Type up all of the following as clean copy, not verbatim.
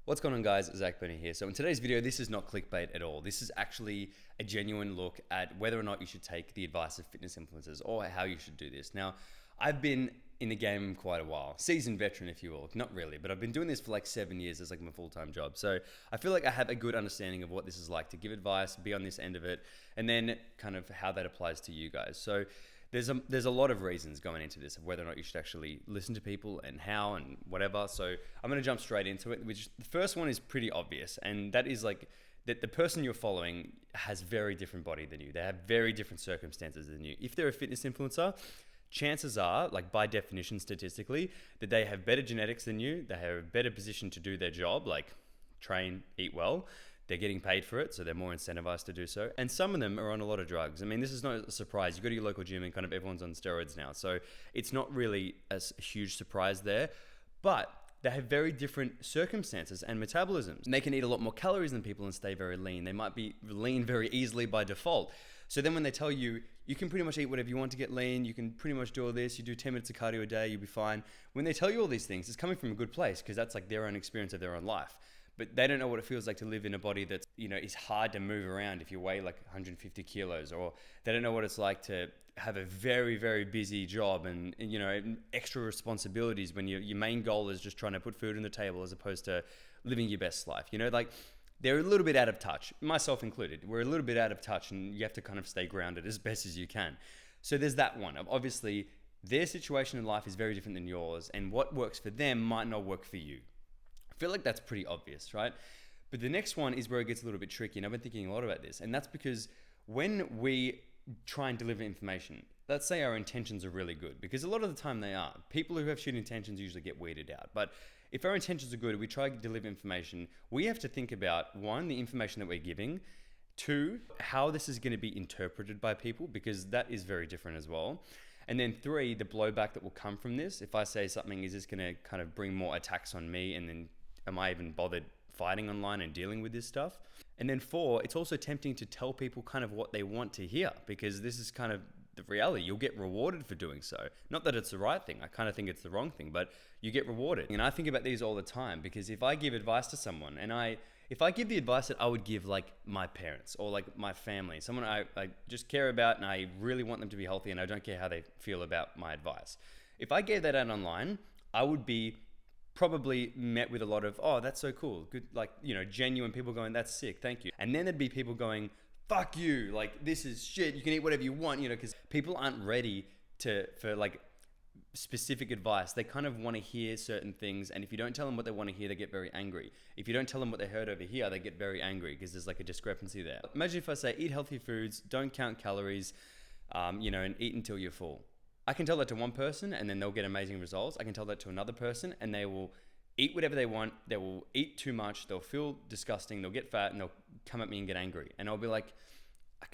What's going on, guys? Zach Perna here. So in today's video, this is not clickbait at all. This is actually a genuine look at whether or not you should take the advice of fitness influencers or how you should do this. Now, I've been in the game quite a while, seasoned veteran if you will. Not really, but I've been doing this for like 7 years as like my full-time job. So I feel like I have a good understanding of what this is like to give advice, be on this end of it, and then kind of how that applies to you guys. So there's a lot of reasons going into this of whether or not you should actually listen to people and how and whatever. So I'm going to jump straight into it, which the first one is pretty obvious. And that is like that the person you're following has very different body than you. They have very different circumstances than you. If they're a fitness influencer, chances are, like by definition statistically, that they have better genetics than you. They have a better position to do their job, like train, eat well. They're getting paid for it, so they're more incentivized to do so. And some of them are on a lot of drugs. I mean, this is not a surprise. You go to your local gym and kind of everyone's on steroids now. So it's not really a huge surprise there. But they have very different circumstances and metabolisms. And they can eat a lot more calories than people and stay very lean. They might be lean very easily by default. So then when they tell you, you can pretty much eat whatever you want to get lean, you can pretty much do all this, you do 10 minutes of cardio a day, you'll be fine. When they tell you all these things, it's coming from a good place because that's like their own experience of their own life. But they don't know what it feels like to live in a body that's, is hard to move around if you weigh like 150 kilos, or they don't know what it's like to have a very, very busy job and extra responsibilities when your main goal is just trying to put food on the table as opposed to living your best life. Like they're a little bit out of touch, myself included. We're a little bit out of touch and you have to kind of stay grounded as best as you can. So there's that one. Obviously, their situation in life is very different than yours, and what works for them might not work for you. I feel like that's pretty obvious, right? But the next one is where it gets a little bit tricky, and I've been thinking a lot about this, and that's because when we try and deliver information, let's say our intentions are really good, because a lot of the time they are. People who have shit intentions usually get weeded out. But if our intentions are good, we try to deliver information, we have to think about, one, the information that we're giving, two, how this is going to be interpreted by people, because that is very different as well. And then three, the blowback that will come from this. If I say something, is this going to kind of bring more attacks on me, and then am I even bothered fighting online and dealing with this stuff? And then four, it's also tempting to tell people kind of what they want to hear, because this is kind of the reality. You'll get rewarded for doing so. Not that it's the right thing. I kind of think it's the wrong thing, but you get rewarded. And I think about these all the time, because if I give advice to someone and if I give the advice that I would give like my parents or like my family, someone I just care about and I really want them to be healthy and I don't care how they feel about my advice. If I gave that out online, I would be probably met with a lot of, oh, that's so cool. Good, like, genuine people going, that's sick, thank you. And then there'd be people going, fuck you, like this is shit, you can eat whatever you want, because people aren't ready for like specific advice. They kind of want to hear certain things, and if you don't tell them what they want to hear, they get very angry. If you don't tell them what they heard over here, they get very angry because there's like a discrepancy there. Imagine if I say, eat healthy foods, don't count calories, and eat until you're full. I can tell that to one person and then they'll get amazing results. I can tell that to another person and they will eat whatever they want. They will eat too much. They'll feel disgusting. They'll get fat and they'll come at me and get angry. And I'll be like,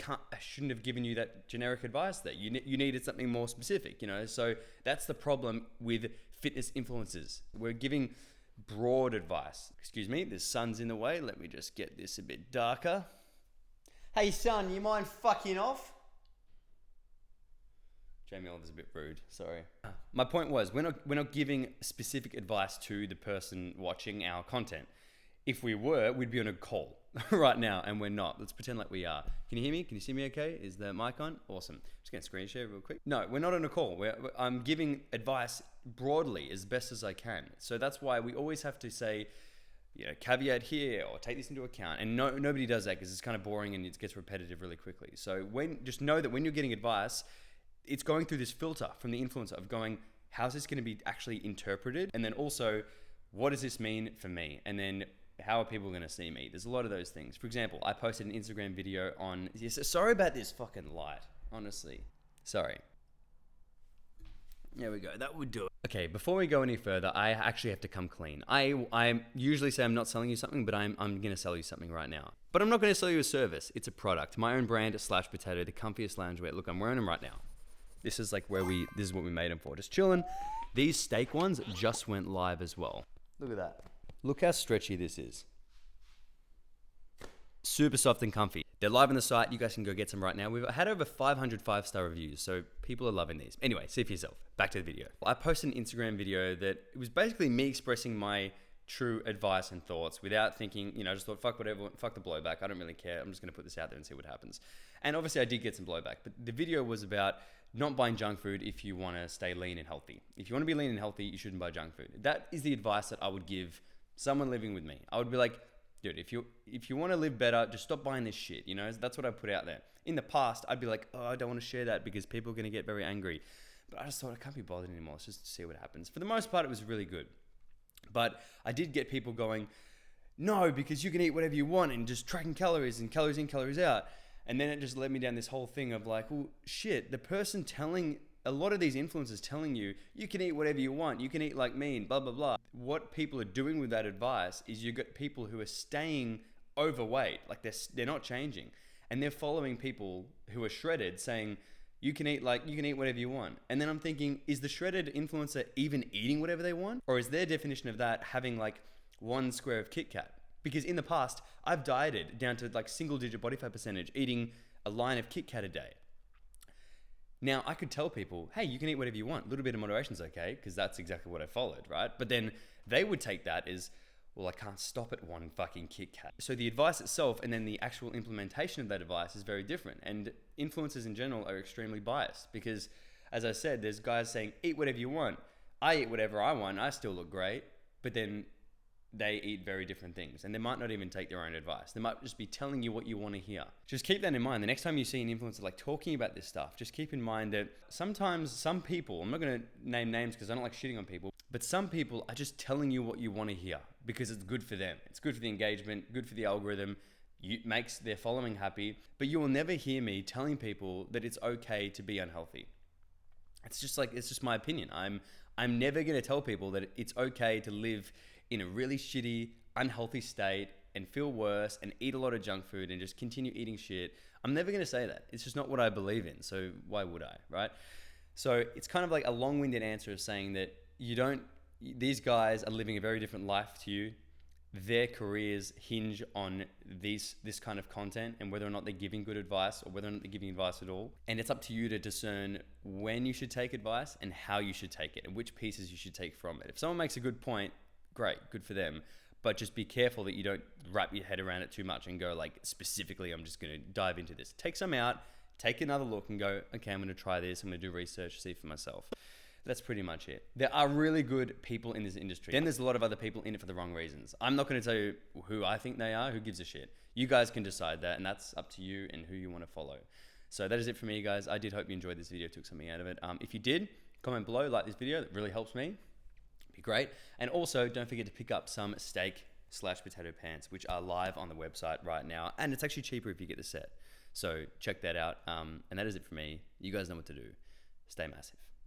I shouldn't have given you that generic advice there. You needed something more specific, So that's the problem with fitness influencers. We're giving broad advice. Excuse me, the sun's in the way. Let me just get this a bit darker. Hey son, you mind fucking off? Jamie Oliver's a bit rude, sorry. My point was, we're not giving specific advice to the person watching our content. If we were, we'd be on a call right now, and we're not. Let's pretend like we are. Can you hear me? Can you see me okay? Is the mic on? Awesome. Just gonna screen share real quick. No, we're not on a call. I'm giving advice broadly as best as I can. So that's why we always have to say, caveat here, or take this into account. And nobody does that because it's kind of boring and it gets repetitive really quickly. So just know that when you're getting advice, it's going through this filter from the influencer of going, how's this going to be actually interpreted? And then also, what does this mean for me? And then how are people going to see me? There's a lot of those things. For example, I posted an Instagram video on, sorry about this fucking light, honestly. Sorry. There we go, that would do it. Okay, before we go any further, I actually have to come clean. I usually say I'm not selling you something, but I'm going to sell you something right now. But I'm not going to sell you a service, it's a product. My own brand, Slash Potato, the comfiest loungewear. Look, I'm wearing them right now. This is like this is what we made them for, just chilling. These steak ones just went live as well. Look at that. Look how stretchy this is. Super soft and comfy. They're live on the site. You guys can go get some right now. We've had over 500 5-star reviews, so people are loving these. Anyway, see for yourself. Back to the video. I posted an Instagram video that it was basically me expressing my true advice and thoughts without thinking, I just thought, fuck whatever, fuck the blowback. I don't really care. I'm just going to put this out there and see what happens. And obviously I did get some blowback, but the video was about not buying junk food if you want to stay lean and healthy. If you want to be lean and healthy, you shouldn't buy junk food. That is the advice that I would give someone living with me. I would be like, dude, if you want to live better, just stop buying this shit. That's what I put out there. In the past, I'd be like, oh, I don't want to share that because people are going to get very angry. But I just thought I can't be bothered anymore. Let's just see what happens. For the most part, it was really good. But I did get people going, no, because you can eat whatever you want and just tracking calories and calories in, calories out. And then it just led me down this whole thing of like, well, shit, the person telling, a lot of these influencers telling you, you can eat whatever you want, you can eat like me and blah, blah, blah. What people are doing with that advice is you get people who are staying overweight, like they're not changing. And they're following people who are shredded saying, you can eat whatever you want. And then I'm thinking, is the shredded influencer even eating whatever they want? Or is their definition of that having like 1 square of Kit Kat? Because in the past, I've dieted down to like single digit body fat percentage, eating a line of Kit Kat a day. Now, I could tell people, hey, you can eat whatever you want. A little bit of moderation is okay, because that's exactly what I followed, right? But then they would take that as, well, I can't stop at 1 fucking Kit Kat. So the advice itself and then the actual implementation of that advice is very different. And influencers in general are extremely biased because, as I said, there's guys saying, eat whatever you want. I eat whatever I want. I still look great. But then they eat very different things, and they might not even take their own advice. They might just be telling you what you want to hear. Just keep that in mind. The next time you see an influencer like talking about this stuff, just keep in mind that sometimes some people, I'm not going to name names because I don't like shitting on people, but some people are just telling you what you want to hear because it's good for them. It's good for the engagement, good for the algorithm. It makes their following happy, but you will never hear me telling people that it's okay to be unhealthy. It's just my opinion. I'm never going to tell people that it's okay to live in a really shitty, unhealthy state and feel worse and eat a lot of junk food and just continue eating shit. I'm never going to say that. It's just not what I believe in. So why would I, right? So it's kind of like a long-winded answer of saying that these guys are living a very different life to you. Their careers hinge on this kind of content and whether or not they're giving good advice or whether or not they're giving advice at all. And it's up to you to discern when you should take advice and how you should take it and which pieces you should take from it. If someone makes a good point, great, good for them. But just be careful that you don't wrap your head around it too much and go like, specifically, I'm just going to dive into this. Take some out, take another look and go, okay, I'm going to try this. I'm going to do research, see for myself. That's pretty much it. There are really good people in this industry. Then there's a lot of other people in it for the wrong reasons. I'm not going to tell you who I think they are. Who gives a shit? You guys can decide that, and that's up to you and who you want to follow. So that is it for me, guys. I did hope you enjoyed this video, took something out of it. If you did, comment below, like this video. That really helps me. Be great. And also, don't forget to pick up some steak/potato pants, which are live on the website right now. And it's actually cheaper if you get the set. So check that out. And that is it for me. You guys know what to do. Stay massive.